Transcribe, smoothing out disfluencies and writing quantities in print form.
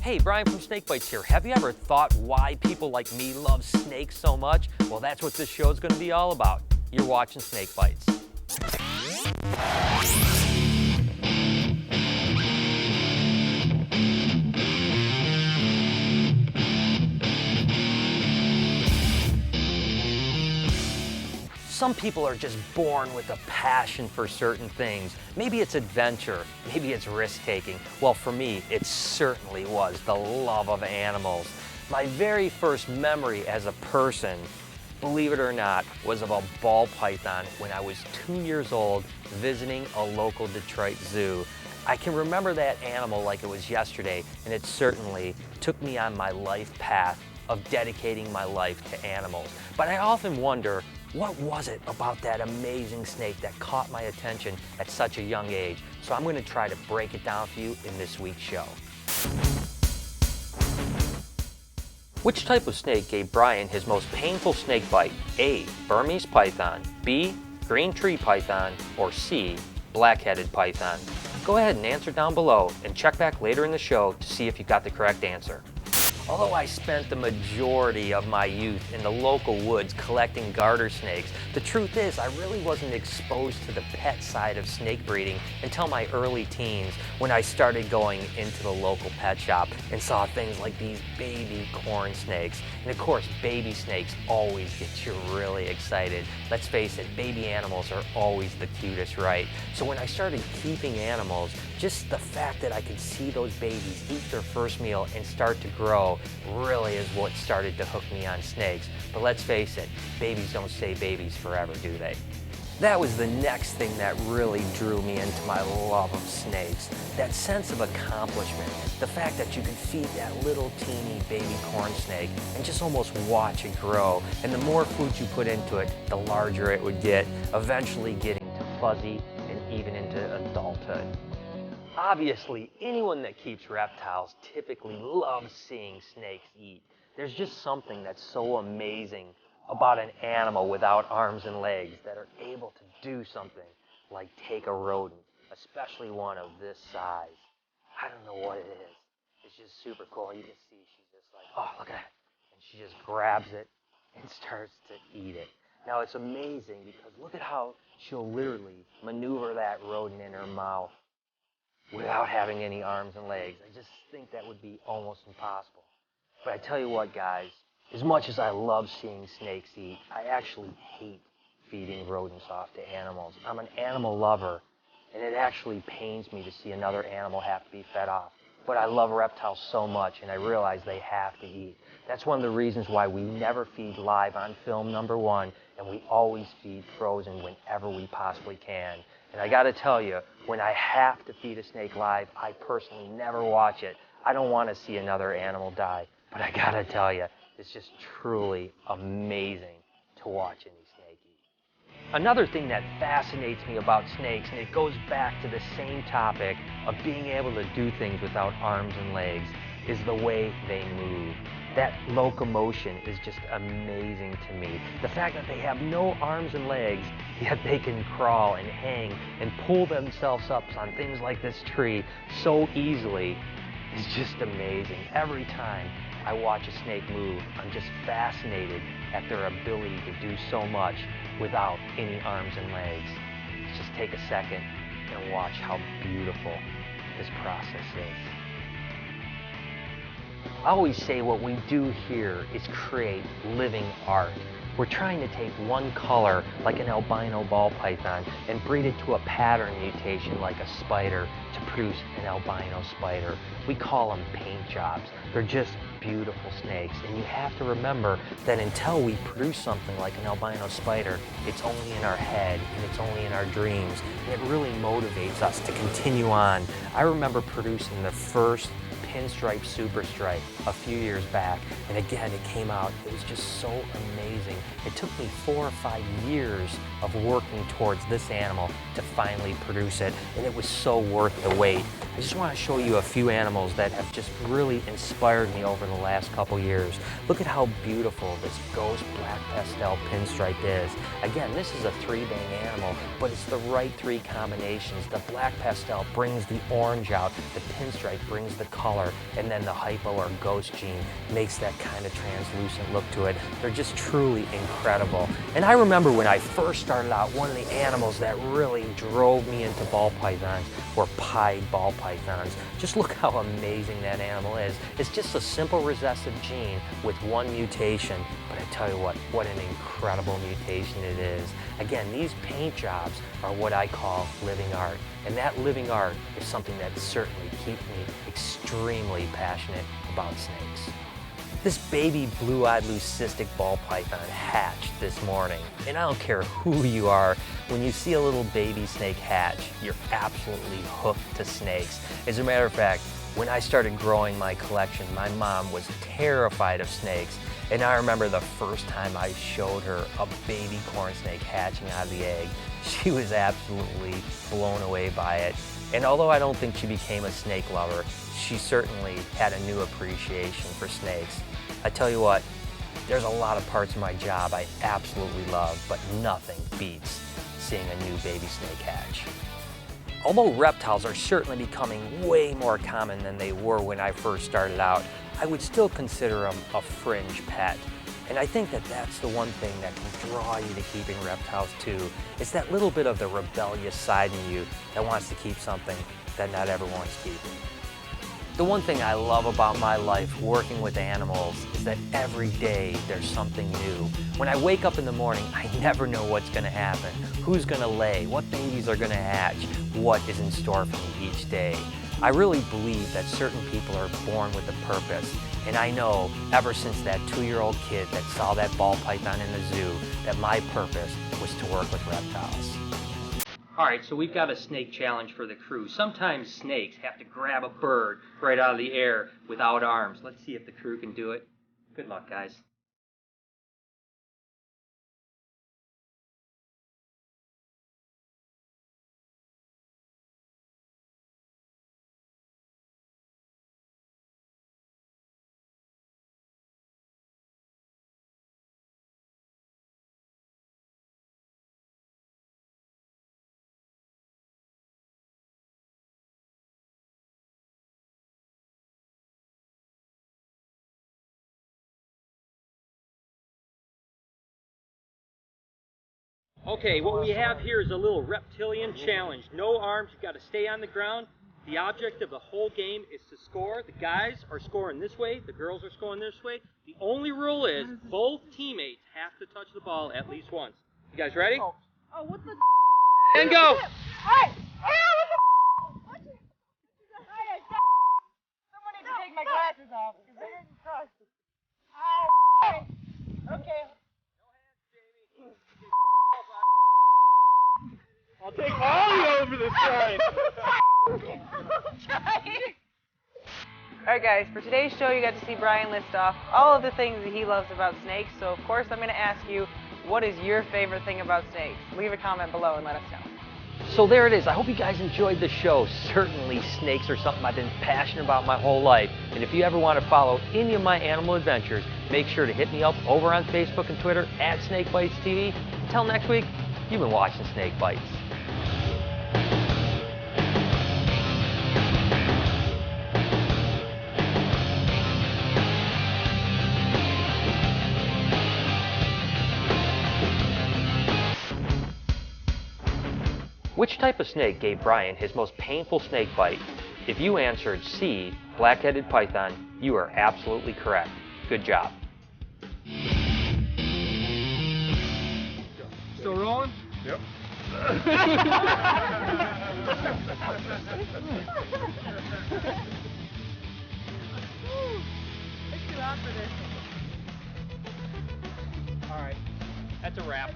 Hey, Brian from SnakeBytes here. Have you ever thought why people like me love snakes so much? Well, that's what this show is going to be all about. You're watching SnakeBytes. Some people are just born with a passion for certain things. Maybe it's adventure, maybe it's risk-taking. Well, for me, it certainly was the love of animals. My very first memory as a person, believe it or not, was of a ball python when I was 2 years old visiting a local Detroit zoo. I can remember that animal like it was yesterday, and it certainly took me on my life path of dedicating my life to animals. But I often wonder, what was it about that amazing snake that caught my attention at such a young age? So I'm going to try to break it down for you in this week's show. Which type of snake gave Brian his most painful snake bite? A. Burmese python, B. Green tree python, or C. Black-headed python? Go ahead and answer down below and check back later in the show to see if you got the correct answer. Although I spent the majority of my youth in the local woods collecting garter snakes, the truth is I really wasn't exposed to the pet side of snake breeding until my early teens, when I started going into the local pet shop and saw things like these baby corn snakes. And of course, baby snakes always get you really excited. Let's face it, baby animals are always the cutest, right? So when I started keeping animals, just the fact that I could see those babies eat their first meal and start to grow really is what started to hook me on snakes. But let's face it, babies don't stay babies forever, do they? That was the next thing that really drew me into my love of snakes. That sense of accomplishment. The fact that you could feed that little teeny baby corn snake and just almost watch it grow. And the more food you put into it, the larger it would get, eventually getting to fuzzy and even into adulthood. Obviously, anyone that keeps reptiles typically loves seeing snakes eat. There's just something that's so amazing about an animal without arms and legs that are able to do something like take a rodent, especially one of this size. I don't know what it is. It's just super cool. You can see she's just like, oh, look at that. And she just grabs it and starts to eat it. Now, it's amazing because look at how she'll literally maneuver that rodent in her mouth without having any arms and legs. I just think that would be almost impossible. But I tell you what, guys, as much as I love seeing snakes eat, I actually hate feeding rodents off to animals. I'm an animal lover, and it actually pains me to see another animal have to be fed off. But I love reptiles so much, and I realize they have to eat. That's one of the reasons why we never feed live on film, number one, and we always feed frozen whenever we possibly can. And I gotta tell you, when I have to feed a snake live, I personally never watch it. I don't want to see another animal die. But I gotta tell you, it's just truly amazing to watch any snake eat. Another thing that fascinates me about snakes, and it goes back to the same topic of being able to do things without arms and legs, is the way they move. That locomotion is just amazing to me. The fact that they have no arms and legs, yet they can crawl and hang and pull themselves up on things like this tree so easily is just amazing. Every time I watch a snake move, I'm just fascinated at their ability to do so much without any arms and legs. Let's just take a second and watch how beautiful this process is. I always say what we do here is create living art. We're trying to take one color, like an albino ball python, and breed it to a pattern mutation like a spider to produce an albino spider. We call them paint jobs. They're just beautiful snakes, and you have to remember that until we produce something like an albino spider, it's only in our head and it's only in our dreams, and it really motivates us to continue on. I remember producing the first pinstripe super stripe a few years back, and again it came out, it was just so amazing. It took me 4 or 5 years of working towards this animal to finally produce it, and it was so worth the wait. I just want to show you a few animals that have just really inspired me over the last couple years. Look at how beautiful this ghost black pastel pinstripe is. Again, this is a 3-bang animal, but it's the right 3 combinations. The black pastel brings the orange out, the pinstripe brings the color, color, and then the hypo or ghost gene makes that kind of translucent look to it. They're just truly incredible. And I remember when I first started out, one of the animals that really drove me into ball pythons were pied ball pythons. Just look how amazing that animal is. It's just a simple recessive gene with one mutation, but I tell you what an incredible mutation it is. Again, these paint jobs are what I call living art, and that living art is something that certainly keeps me extremely passionate about snakes. This baby blue-eyed leucistic ball python hatched this morning, and I don't care who you are, when you see a little baby snake hatch, you're absolutely hooked to snakes. As a matter of fact, when I started growing my collection, my mom was terrified of snakes, and I remember the first time I showed her a baby corn snake hatching out of the egg. She was absolutely blown away by it. And although I don't think she became a snake lover, she certainly had a new appreciation for snakes. I tell you what, there's a lot of parts of my job I absolutely love, but nothing beats seeing a new baby snake hatch. Although reptiles are certainly becoming way more common than they were when I first started out, I would still consider them a fringe pet. And I think that that's the one thing that can draw you to keeping reptiles too. It's that little bit of the rebellious side in you that wants to keep something that not everyone's keeping. The one thing I love about my life working with animals is that every day there's something new. When I wake up in the morning, I never know what's going to happen, who's going to lay, what babies are going to hatch, what is in store for me each day. I really believe that certain people are born with a purpose, and I know ever since that 2-year-old kid that saw that ball python in the zoo that my purpose was to work with reptiles. All right, so we've got a snake challenge for the crew. Sometimes snakes have to grab a bird right out of the air without arms. Let's see if the crew can do it. Good luck, guys. Okay, what we have here is a little reptilian challenge. No arms, you've got to stay on the ground. The object of the whole game is to score. The guys are scoring this way, the girls are scoring this way. The only rule is both teammates have to touch the ball at least once. You guys ready? Oh, what the And go! Hey! What the Someone needs to take my glasses off, because I didn't trust it. Ow! Okay. I'll take Ollie over the side. Alright guys, for today's show you got to see Brian list off all of the things that he loves about snakes, so of course I'm going to ask you, what is your favorite thing about snakes? Leave a comment below and let us know. So there it is. I hope you guys enjoyed the show. Certainly snakes are something I've been passionate about my whole life. And if you ever want to follow any of my animal adventures, make sure to hit me up over on Facebook and Twitter at SnakeBytesTV. Until next week, you've been watching Snake Bites. Which type of snake gave Brian his most painful snake bite? If you answered C, black-headed python, you are absolutely correct. Good job. Still rolling? Yep. Let's get off of this. All right, that's a wrap.